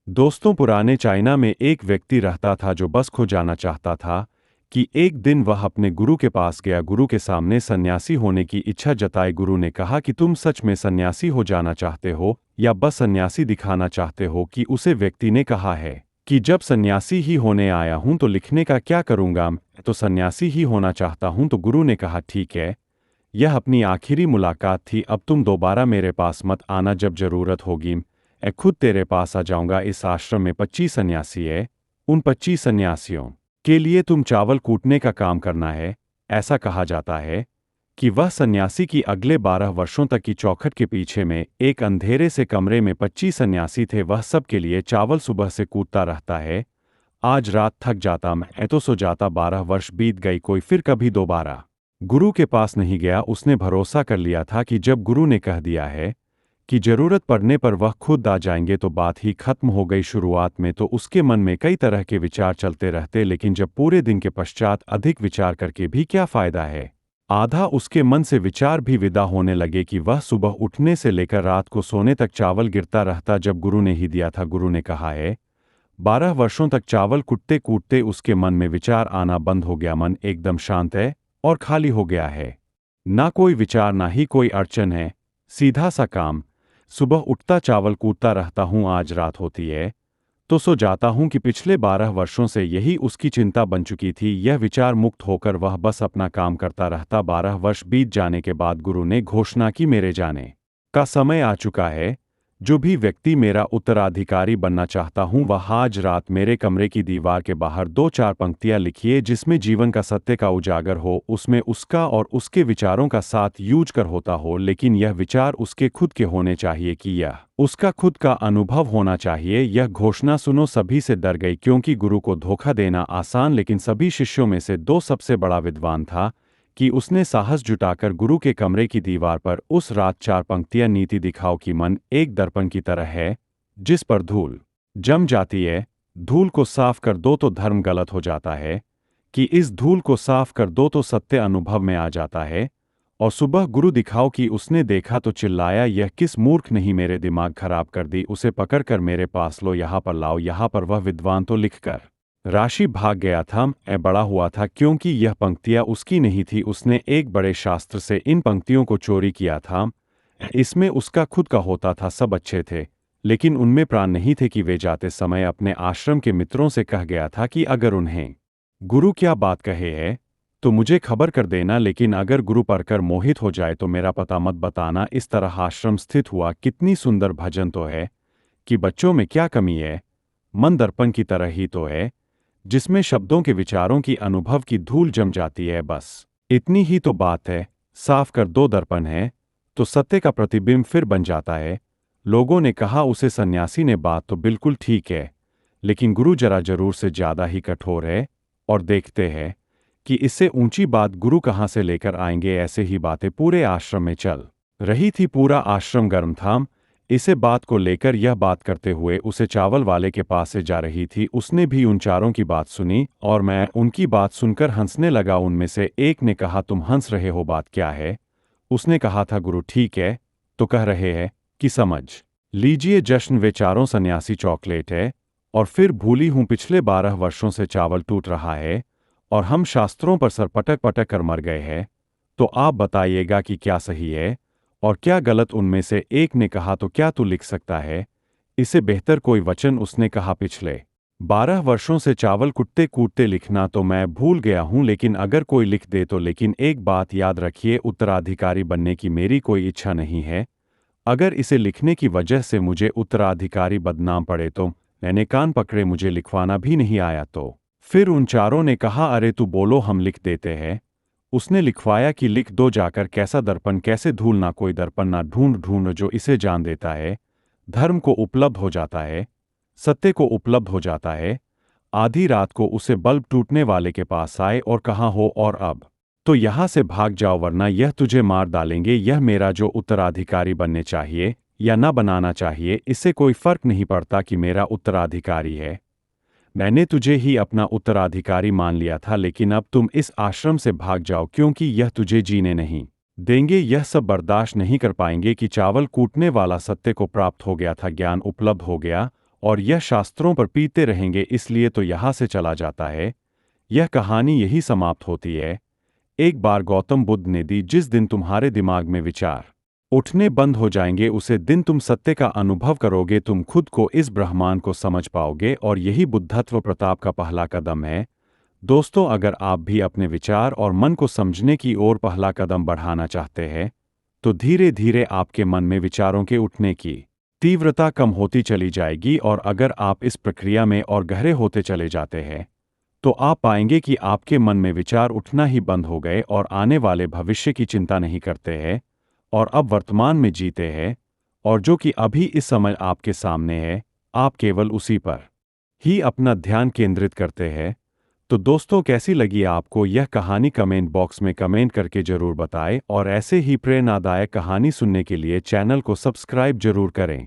दोस्तों, पुराने चाइना में एक व्यक्ति रहता था जो बस खो जाना चाहता था कि एक दिन वह अपने गुरु के पास गया। गुरु के सामने सन्यासी होने की इच्छा जताई। गुरु ने कहा कि तुम सच में सन्यासी हो जाना चाहते हो या बस सन्यासी दिखाना चाहते हो? कि उसे व्यक्ति ने कहा है कि जब सन्यासी ही होने आया हूं तो लिखने का क्या करूंगा, मैं तो सन्यासी ही होना चाहता हूं। तो गुरु ने कहा, ठीक है, यह अपनी आखिरी मुलाकात थी, अब तुम दोबारा मेरे पास मत आना। जब जरूरत होगी मैं खुद तेरे पास आ जाऊंगा। इस आश्रम में 25 सन्यासी है, उन 25 सन्यासियों के लिए तुम चावल कूटने का काम करना है। ऐसा कहा जाता है कि वह सन्यासी की अगले 12 वर्षों तक की चौखट के पीछे में एक अंधेरे से कमरे में 25 सन्यासी थे। वह सब के लिए चावल सुबह से कूटता रहता है। आज रात थक जाता, मैं तो सो जाता। 12 वर्ष बीत गई, कोई फिर कभी दोबारा गुरु के पास नहीं गया। उसने भरोसा कर लिया था कि जब गुरु ने कह दिया है कि जरूरत पड़ने पर वह खुद आ जाएंगे तो बात ही खत्म हो गई। शुरुआत में तो उसके मन में कई तरह के विचार चलते रहते, लेकिन जब पूरे दिन के पश्चात अधिक विचार करके भी क्या फायदा है, आधा उसके मन से विचार भी विदा होने लगे कि वह सुबह उठने से लेकर रात को सोने तक चावल गिरता रहता जब गुरु ने ही दिया था। गुरु ने कहा है, 12 वर्षों तक चावल कूटते कूटते उसके मन में विचार आना बंद हो गया। मन एकदम शांत है और खाली हो गया है। ना कोई विचार, ना ही कोई अड़चन है, सीधा सा काम। सुबह उठता चावल कूटता रहता हूँ, आज रात होती है तो सो जाता हूँ। कि पिछले 12 वर्षों से यही उसकी चिंता बन चुकी थी। यह विचार मुक्त होकर वह बस अपना काम करता रहता। 12 वर्ष बीत जाने के बाद गुरु ने घोषणा की, मेरे जाने का समय आ चुका है। जो भी व्यक्ति मेरा उत्तराधिकारी बनना चाहता हूं वह आज रात मेरे कमरे की दीवार के बाहर 2-4 पंक्तियां लिखिए जिसमें जीवन का सत्य का उजागर हो। उसमें उसका और उसके विचारों का साथ यूज कर होता हो, लेकिन यह विचार उसके खुद के होने चाहिए कि यह उसका खुद का अनुभव होना चाहिए। यह घोषणा सुनो सभी से डर गई, क्योंकि गुरु को धोखा देना आसान, लेकिन सभी शिष्यों में से दो सबसे बड़ा विद्वान था कि उसने साहस जुटाकर गुरु के कमरे की दीवार पर उस रात 4 पंक्तियां नीति दिखाओ कि मन एक दर्पण की तरह है जिस पर धूल जम जाती है। धूल को साफ कर दो तो धर्म गलत हो जाता है, कि इस धूल को साफ कर दो तो सत्य अनुभव में आ जाता है। और सुबह गुरु दिखाओ कि उसने देखा तो चिल्लाया, यह किस मूर्ख ने ही मेरे दिमाग खराब कर दी, उसे पकड़कर मेरे पास लो, यहाँ पर लाओ। यहाँ पर वह विद्वान तो लिखकर राशि भाग गया था। मैं बड़ा हुआ था क्योंकि यह पंक्तियां उसकी नहीं थी। उसने एक बड़े शास्त्र से इन पंक्तियों को चोरी किया था। इसमें उसका खुद का होता था। सब अच्छे थे, लेकिन उनमें प्राण नहीं थे। कि वे जाते समय अपने आश्रम के मित्रों से कह गया था कि अगर उन्हें गुरु क्या बात कहे है तो मुझे खबर कर देना, लेकिन अगर गुरु पढ़कर मोहित हो जाए तो मेरा पता मत बताना। इस तरह आश्रम स्थित हुआ। कितनी सुंदर भजन तो है कि बच्चों में क्या कमी है, मन दर्पण की तरह ही तो है जिसमें शब्दों के विचारों की अनुभव की धूल जम जाती है। बस इतनी ही तो बात है। साफ कर दो दर्पण है तो सत्य का प्रतिबिंब फिर बन जाता है। लोगों ने कहा उसे सन्यासी ने, बात तो बिल्कुल ठीक है, लेकिन गुरु जरा जरूर से ज्यादा ही कठोर है। और देखते हैं कि इससे ऊंची बात गुरु कहाँ से लेकर आएंगे। ऐसे ही बातें पूरे आश्रम में चल रही थी। पूरा आश्रम गर्म था इसे बात को लेकर। यह बात करते हुए उसे चावल वाले के पास से जा रही थी। उसने भी उन चारों की बात सुनी और मैं उनकी बात सुनकर हंसने लगा। उनमें से एक ने कहा, तुम हंस रहे हो, बात क्या है? उसने कहा था, गुरु ठीक है तो कह रहे हैं कि समझ लीजिए जश्न। वे चारों सन्यासी चॉकलेट है और फिर भूली हूं पिछले 12 वर्षों से चावल टूट रहा है और हम शास्त्रों पर सर पटक पटक कर मर गए हैं। तो आप बताइएगा कि क्या सही है और क्या गलत? उनमें से एक ने कहा, तो क्या तू लिख सकता है इससे बेहतर कोई वचन? उसने कहा, पिछले 12 वर्षों से चावल कुटते कूटते लिखना तो मैं भूल गया हूं, लेकिन अगर कोई लिख दे तो। लेकिन एक बात याद रखिए, उत्तराधिकारी बनने की मेरी कोई इच्छा नहीं है। अगर इसे लिखने की वजह से मुझे उत्तराधिकारी बदनाम पड़े तो। मैंने कान पकड़े, मुझे लिखवाना भी नहीं आया तो। फिर उन चारों ने कहा, अरे तू बोलो, हम लिख देते हैं। उसने लिखवाया कि लिख दो जाकर। कैसा दर्पण, कैसे धूल? ना कोई दर्पण, ना ढूंढ ढूंढ जो इसे जान देता है। धर्म को उपलब्ध हो जाता है, सत्य को उपलब्ध हो जाता है। आधी रात को उसे बल्ब टूटने वाले के पास आए और कहाँ हो और अब तो यहां से भाग जाओ वरना यह तुझे मार डालेंगे। यह मेरा जो उत्तराधिकारी बनने चाहिए या ना बनाना चाहिए, इससे कोई फर्क नहीं पड़ता कि मेरा उत्तराधिकारी है। मैंने तुझे ही अपना उत्तराधिकारी मान लिया था, लेकिन अब तुम इस आश्रम से भाग जाओ क्योंकि यह तुझे जीने नहीं देंगे। यह सब बर्दाश्त नहीं कर पाएंगे। कि चावल कूटने वाला सत्य को प्राप्त हो गया था, ज्ञान उपलब्ध हो गया और यह शास्त्रों पर पीते रहेंगे, इसलिए तो यहाँ से चला जाता है। यह कहानी यही समाप्त होती है। एक बार गौतम बुद्ध ने दी, जिस दिन तुम्हारे दिमाग में विचार उठने बंद हो जाएंगे उसे दिन तुम सत्य का अनुभव करोगे, तुम खुद को इस ब्रह्मांड को समझ पाओगे, और यही बुद्धत्व प्रताप का पहला कदम है। दोस्तों, अगर आप भी अपने विचार और मन को समझने की ओर पहला कदम बढ़ाना चाहते हैं, तो धीरे धीरे आपके मन में विचारों के उठने की तीव्रता कम होती चली जाएगी, और अगर आप इस प्रक्रिया में और गहरे होते चले जाते हैं, तो आप पाएंगे कि आपके मन में विचार उठना ही बंद हो गए और आने वाले भविष्य की चिंता नहीं करते हैं, और अब वर्तमान में जीते हैं, और जो कि अभी इस समय आपके सामने है, आप केवल उसी पर ही अपना ध्यान केंद्रित करते हैं। तो दोस्तों, कैसी लगी आपको यह कहानी? कमेंट बॉक्स में कमेंट करके जरूर बताएं, और ऐसे ही प्रेरणादायक कहानी सुनने के लिए चैनल को सब्सक्राइब जरूर करें।